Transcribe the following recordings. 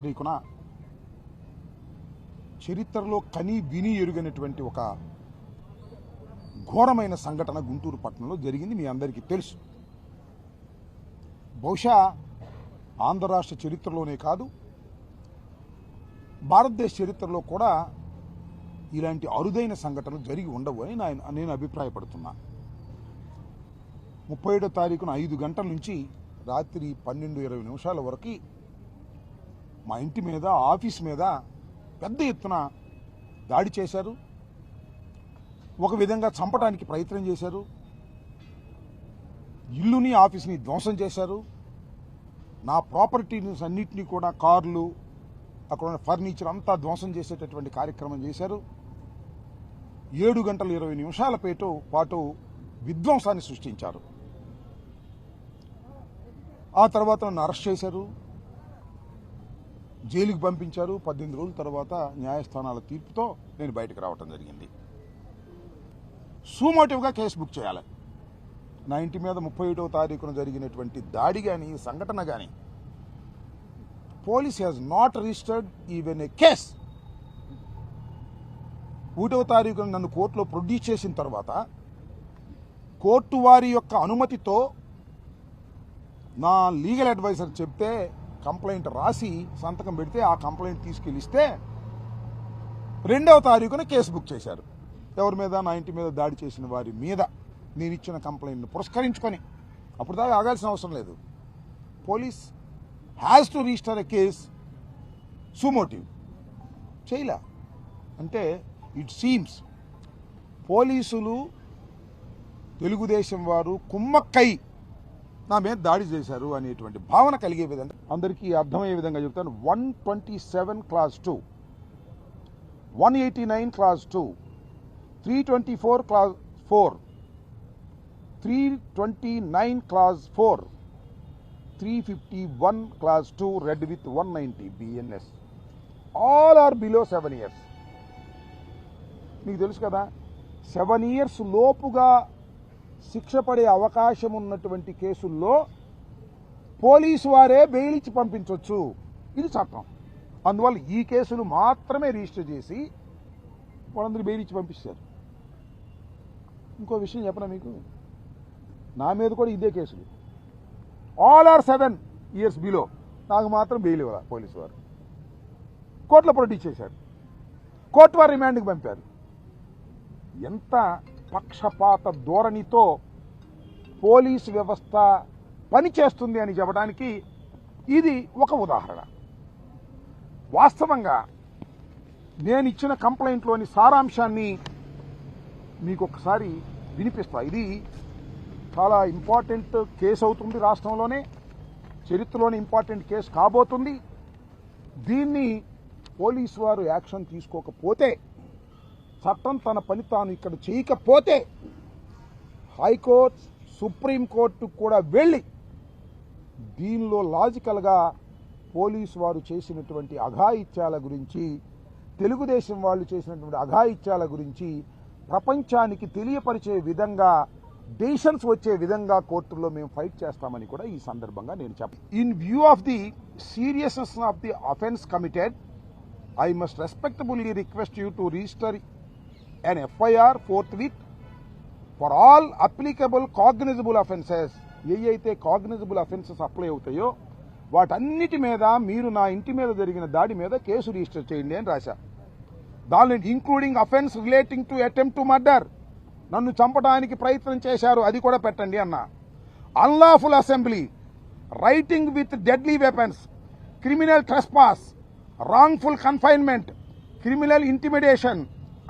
రీకున చరిత్రలో కని విని ఎరుగనటువంటి ఒక ఘోరమైన సంఘటన గుంటూరు పట్టణంలో జరిగింది. మీ అందరికీ తెలుసు. బహుశా ఆంధ్ర రాష్ట్ర చరిత్రలోనే కాదు, భారతదేశ చరిత్రలో కూడా ఇలాంటి అరుదైన సంఘటనలు జరిగి ఉండవు అని నేను అభిప్రాయపడుతున్నా. 37వ తారీఖున 5 గంటల నుంచి రాత్రి 12:20 వరకు మా ఇంటి మీద, ఆఫీస్ మీద పెద్ద ఎత్తున దాడి చేశారు. ఒక విధంగా చంపడానికి ప్రయత్నం చేశారు. ఇల్లుని, ఆఫీస్ని ధ్వంసం చేశారు. నా ప్రాపర్టీస్ అన్నింటినీ కూడా, కార్లు, అక్కడ ఉన్న ఫర్నిచర్ అంతా ధ్వంసం చేసేటటువంటి కార్యక్రమం చేశారు. 7:20 పాటు విధ్వంసాన్ని సృష్టించారు. ఆ తర్వాత నన్ను అరెస్ట్ చేశారు, జైలుకి పంపించారు. 18 రోజుల తర్వాత న్యాయస్థానాల తీర్పుతో నేను బయటకు రావటం జరిగింది. సూమోటివ్గా కేసు బుక్ చేయాలి. నా ఇంటి మీద 31వ తారీఖున జరిగినటువంటి దాడి కానీ, సంఘటన కానీ, police has not registered even a case. 1వ తారీఖున నన్ను కోర్టులో ప్రొడ్యూస్ చేసిన తర్వాత కోర్టు వారి యొక్క అనుమతితో నా లీగల్ అడ్వైజర్ చెప్తే కంప్లైంట్ రాసి సంతకం పెడితే ఆ కంప్లైంట్ తీసుకెళ్ళిస్తే 2వ తారీఖున కేసు బుక్ చేశారు. ఎవరి మీద? నా ఇంటి మీద దాడి చేసిన వారి మీద నేను ఇచ్చిన కంప్లైంట్ను పురస్కరించుకొని. అప్పుడు దాకా ఆగాల్సిన అవసరం లేదు. Police has to register a case సుమోటివ్. చేయలే అంటే ఇట్ సీమ్స్ పోలీసులు, తెలుగుదేశం వారు కుమ్మక్కై నా మీద దాడి చేశారు అనేటువంటి భావన కలిగే విధంగా, అందరికీ అర్థమయ్యే విధంగా చెప్తాను. 127 class 2, 189 class 2, 324 class 4, 329 class 4, 351 class 2 read with 190 BNS. All are below 7 years. మీకు తెలుసు కదా, 7 years లోపుగా శిక్ష పడే అవకాశం ఉన్నటువంటి కేసుల్లో పోలీసు వారే బెయిల్ ఇచ్చి పంపించవచ్చు. ఇది చట్టం. అందువల్ల ఈ కేసులు మాత్రమే రిజిస్టర్ చేసి వాళ్ళందరూ బెయిల్ ఇచ్చి పంపిస్తారు. ఇంకో విషయం చెప్పనా మీకు, నా మీద కూడా ఇదే కేసులు. All are 7 years below. నాకు మాత్రం బెయిల్ ఇవ్వాలి పోలీసు వారు. కోర్టులో ప్రొడ్యూస్ చేశారు, కోర్టు వారు రిమాండ్కి పంపారు. ఎంత పక్షపాత ధోరణితో పోలీసు వ్యవస్థ పనిచేస్తుంది అని చెప్పడానికి ఇది ఒక ఉదాహరణ. వాస్తవంగా నేను ఇచ్చిన కంప్లైంట్లోని సారాంశాన్ని మీకు ఒకసారి వినిపిస్తా. ఇది చాలా ఇంపార్టెంట్ కేసు అవుతుంది. రాష్ట్రంలోనే చరిత్రలోనే ఇంపార్టెంట్ కేసు కాబోతుంది. దీన్ని పోలీసు వారు యాక్షన్ తీసుకోకపోతే, చట్టం తన పని తాను ఇక్కడ చేయకపోతే, హైకోర్టు, సుప్రీంకోర్టు కూడా వెళ్ళి దీనిలో లాజికల్గా పోలీసు వారు చేసినటువంటి అఘాయిత్యాల గురించి, తెలుగుదేశం వాళ్ళు చేసినటువంటి అఘాయిత్యాల గురించి ప్రపంచానికి తెలియపరిచే విధంగా, డెసిషన్స్ వచ్చే విధంగా కోర్టుల్లో మేము ఫైట్ చేస్తామని కూడా ఈ సందర్భంగా నేను చెప్పాను. In view of the seriousness of the offence committed, I must respectfully request you to register an FIR forthwith for all applicable cognizable offences. ఏవైతే కాగ్నిజబుల్ అఫెన్సెస్ అప్లై అవుతాయో వాటన్నిటి మీద మీరు నా ఇంటి మీద జరిగిన దాడి మీద కేసు రిజిస్టర్ చేయండి అని రాశా. దానిలో including offence relating to attempt to murder, నన్ను చంపడానికి ప్రయత్నం చేశారు, అది కూడా పెట్టండి అన్నా. Unlawful assembly, writing with deadly weapons, criminal trespass, wrongful confinement, criminal intimidation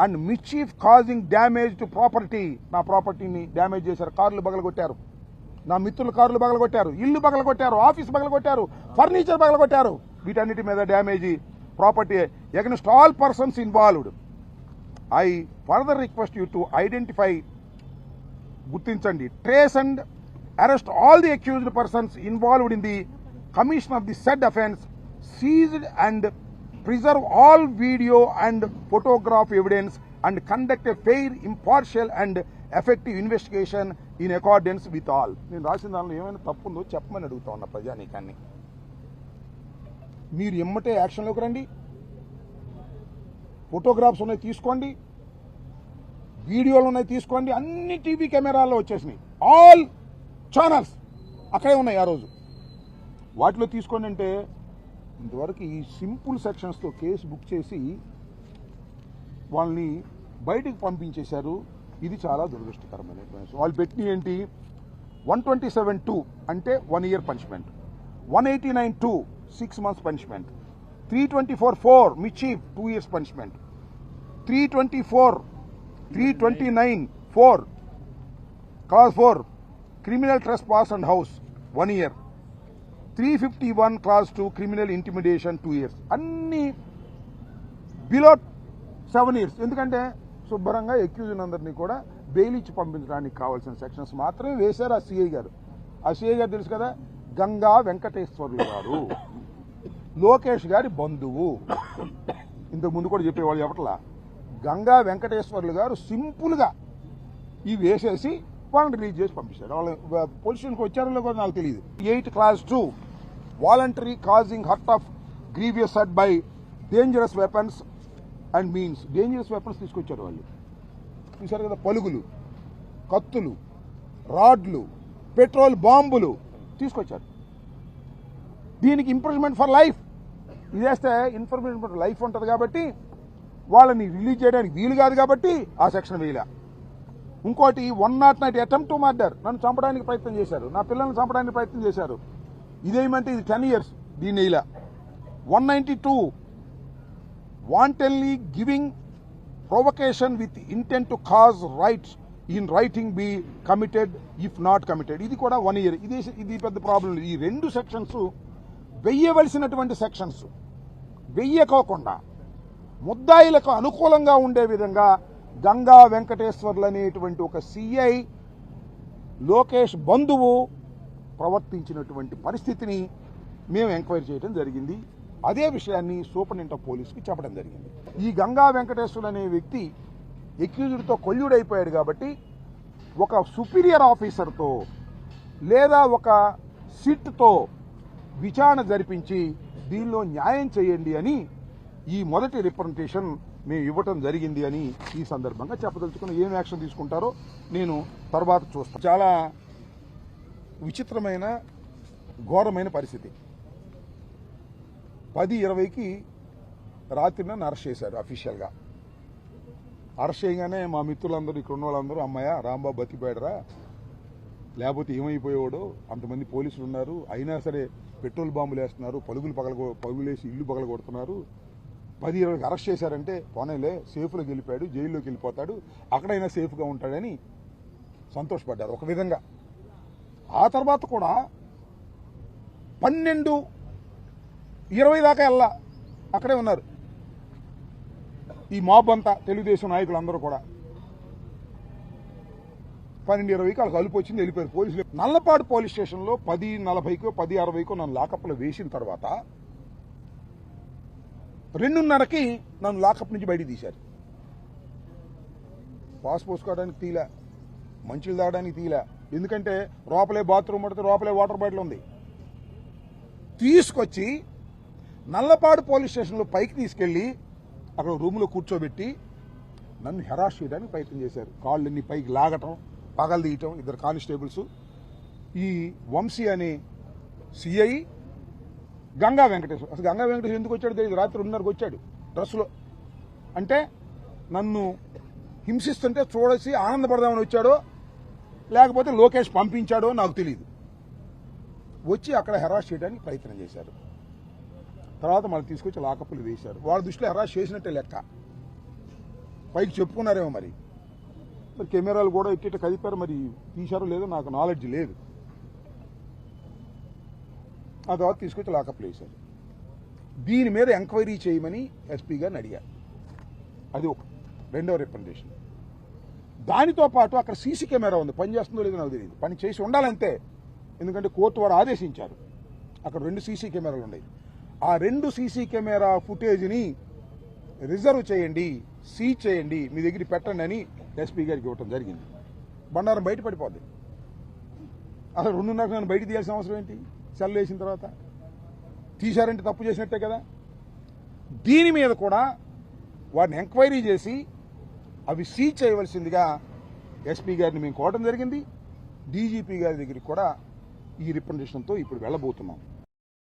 and mischief causing damage to property. నా ప్రాపర్టీని డ్యామేజ్ చేశారు, కార్లు బగలగొట్టారు, నా మిత్రుల కార్లు బగలగొట్టారు, ఇల్లు బగలగొట్టారు, ఆఫీస్ బగలగొట్టారు, ఫర్నిచర్ బగలగొట్టారు. వీటన్నిటి మీద damage, property against all persons involved. I further request you to identify, గుర్తించండి, trace and arrest all the accused persons involved in the commission of the said offence, seized and preserve all video and photograph evidence and conduct a fair, impartial and effective investigation in accordance with all. నేను రాసిన దానిలో ఏమైనా తప్పుందో చెప్పమని అడుగుతా ఉన్న ప్రజానీకాన్ని. మీరు ఎమ్మటే యాక్షన్లోకి రండి, ఫోటోగ్రాఫ్స్ ఉన్నాయి తీసుకోండి, వీడియోలు ఉన్నాయి తీసుకోండి. అన్ని టీవీ కెమెరాల్లో వచ్చేసినాయి, ఆల్ ఛానల్స్ అక్కడే ఉన్నాయి ఆ రోజు. వాటిలో తీసుకోండి అంటే ఇంతవరకు ఈ సింపుల్ సెక్షన్స్తో కేసు బుక్ చేసి వాళ్ళని బయటికి పంపించేశారు. ఇది చాలా దురదృష్టకరమైన వాళ్ళు పెట్టి ఏంటి 127(2) అంటే 1 year punishment, 189(2) 6 months punishment, 324(4) మిచీఫ్ 2 years punishment, 329(4) clause 4 criminal trespass and house 1 year, 351 clause 2 criminal intimidation 2 years. అన్ని బిలో 7 years. ఎందుకంటే శుభ్రంగా ఎక్యూజ్డ్ అందరినీ కూడా బెయిల్ ఇచ్చి పంపించడానికి కావాల్సిన సెక్షన్స్ మాత్రమే వేశారు ఆ సిఐ గారు. ఆ సిఐ గారు తెలుసు కదా, గంగా వెంకటేశ్వర్లు గారు లోకేష్ గారి బంధువు. ఇంతకు ముందు కూడా చెప్పేవాళ్ళు చెప్పట్లా. గంగా వెంకటేశ్వర్లు గారు సింపుల్గా ఇవి వేసేసి వాళ్ళని రిలీజ్ చేసి పంపించారు. వాళ్ళు పోలీస్ స్టేషన్కి వచ్చారో కూడా నాకు తెలియదు. 8 clause 2 voluntary causing hurt of grievous hurt by dangerous weapons and means. Dangerous weapons తీసుకొచ్చారు వాళ్ళు. చూశారు కదా, పలుగులు, కత్తులు, రాడ్లు, పెట్రోల్ బాంబులు తీసుకొచ్చారు. దీనికి ఇంప్రిజ్మెంట్ ఫర్ లైఫ్. ఇది చేస్తే ఇన్ఫర్మేషన్ ఫర్ లైఫ్ ఉంటుంది కాబట్టి వాళ్ళని రిలీజ్ చేయడానికి వీలు కాదు కాబట్టి ఆ సెక్షన్ వేయలే. ఇంకోటి 109 అటెంప్ట్ టు మర్డర్, నన్ను చంపడానికి ప్రయత్నం చేశారు, నా పిల్లల్ని చంపడానికి ప్రయత్నం చేశారు, ఇదేమంటే ఇది 10 years, దీన్ని వేయలే. 192 wantonly giving provocation with intent to cause rights in writing be committed if not committed, ఇది కూడా 1 year. ఇది పెద్ద ప్రాబ్లం. ఈ 2 సెక్షన్స్ వెయ్యవలసినటువంటి సెక్షన్స్ వెయ్యకోకుండా ముద్దాయిలకు అనుకూలంగా ఉండే విధంగా గంగా వెంకటేశ్వర్లు అనేటువంటి ఒక సిఐ లోకేష్ బంధువు ప్రవర్తించినటువంటి పరిస్థితిని మేము ఎంక్వైరీ చేయడం జరిగింది. అదే విషయాన్ని సూపరింటెండెంట్ ఆఫ్ పోలీస్కి చెప్పడం జరిగింది. ఈ గంగా వెంకటేశ్వర్లు అనే వ్యక్తి ఎక్యూజ్డ్తో కొల్లుడైపోయాడు కాబట్టి ఒక సుపీరియర్ ఆఫీసర్తో లేదా ఒక సిట్తో విచారణ జరిపించి దీనిలో న్యాయం చేయండి అని ఈ మొదటి రిప్రజెంటేషన్ మేము ఇవ్వటం జరిగింది అని ఈ సందర్భంగా చెప్పదలుచుకుని ఏం యాక్షన్ తీసుకుంటారో నేను తర్వాత చూస్తాను. చాలా విచిత్రమైన ఘోరమైన పరిస్థితి. 10:20కి రాత్రి నన్ను అరెస్ట్ చేశారు అఫీషియల్గా. అరెస్ట్ చేయగానే మా మిత్రులందరూ ఇక్కడ ఉన్న వాళ్ళందరూ అమ్మాయ రాంబాబు బతికిపోయాడరా, లేకపోతే ఏమైపోయాడో, అంతమంది పోలీసులు ఉన్నారు, అయినా సరే పెట్రోల్ బాంబులు వేస్తున్నారు, పరుగులేసి ఇల్లు పగలగొడుతున్నారు, 10:20కి అరెస్ట్ చేశారంటే పోనేలే సేఫ్లోకి వెళ్ళిపోయాడు, జైల్లోకి వెళ్ళిపోతాడు, అక్కడైనా సేఫ్గా ఉంటాడని సంతోషపడ్డారు ఒక విధంగా. ఆ తర్వాత కూడా 12:20 దాకా వెళ్ళా అక్కడే ఉన్నారు ఈ మాబ్ అంతా, తెలుగుదేశం నాయకులు అందరూ కూడా. 12:20కి వాళ్ళకి అలుపు వచ్చింది, వెళ్ళిపోయారు పోలీసులు. నల్లపాడు పోలీస్ స్టేషన్లో 10:40కో 10:60కో నన్ను లాకప్లో వేసిన తర్వాత 2:30కి నన్ను లాకప్ నుంచి బయటికి తీశారు. పాస్ పోసుకోవడానికి తీలా, మంచిలు తాగడానికి తీలా, ఎందుకంటే లోపలే బాత్రూమ్ పడితే లోపలే వాటర్ బాటిల్ ఉంది. తీసుకొచ్చి నల్లపాడు పోలీస్ స్టేషన్లో పైకి తీసుకెళ్లి అక్కడ రూమ్లో కూర్చోబెట్టి నన్ను హెరాస్ చేయడానికి ప్రయత్నం చేశారు. కాళ్ళని పైకి లాగటం, పగలు తీయటం. 2 కానిస్టేబుల్స్, ఈ వంశీ అనే సిఐ, గంగా వెంకటేశ్వర. అసలు గంగా వెంకటేశ్వర ఎందుకు వచ్చాడో తెలియదు. రాత్రి 2:30కి వచ్చాడు డ్రెస్సులో. అంటే నన్ను హింసిస్తుంటే చూడసి ఆనందపడదామని వచ్చాడో లేకపోతే లోకేష్ పంపించాడో నాకు తెలియదు. వచ్చి అక్కడ హెరాస్ చేయడానికి ప్రయత్నం చేశారు. తర్వాత మళ్ళీ తీసుకొచ్చి లాకప్లు వేశారు. వాళ్ళ దృష్టిలో హెరాస్ చేసినట్టే లెక్క. పైకి చెప్పుకున్నారేమో మరి కెమెరాలు కూడా ఇట్ట కదిపారు, మరి తీశారో లేదో నాకు నాలెడ్జ్ లేదు. ఆ తర్వాత తీసుకొచ్చి లాకప్లు వేశారు. దీని మీద ఎంక్వైరీ చేయమని ఎస్పీ గారిని అడిగారు. అది ఒక రెండవ రికమెండేషన్. దానితో పాటు అక్కడ సీసీ కెమెరా ఉంది, పని చేస్తుందో లేదో నాకు తెలియదు, పని చేసి ఉండాలంతే, ఎందుకంటే కోర్టు వారు ఆదేశించారు. అక్కడ 2 సీసీ కెమెరాలు ఉన్నాయి. ఆ 2 సీసీ కెమెరా ఫుటేజ్ని రిజర్వ్ చేయండి, సీజ్ చేయండి, మీ దగ్గర పెట్టండి అని ఎస్పీ గారికి ఇవ్వటం జరిగింది. బండారం బయట పడిపోద్ది. అసలు 2:30 నన్ను బయట తీయాల్సిన అవసరం ఏంటి సెల్ వేసిన తర్వాత? తీశారంటే తప్పు చేసినట్టే కదా. దీని మీద కూడా వాడిని ఎంక్వైరీ చేసి అవి సీజ్ చేయవలసిందిగా ఎస్పీ గారిని మేము కోవడం జరిగింది. డీజీపీ గారి దగ్గరికి కూడా ఈ రిప్రజెంటేషన్తో ఇప్పుడు వెళ్ళబోతున్నాం.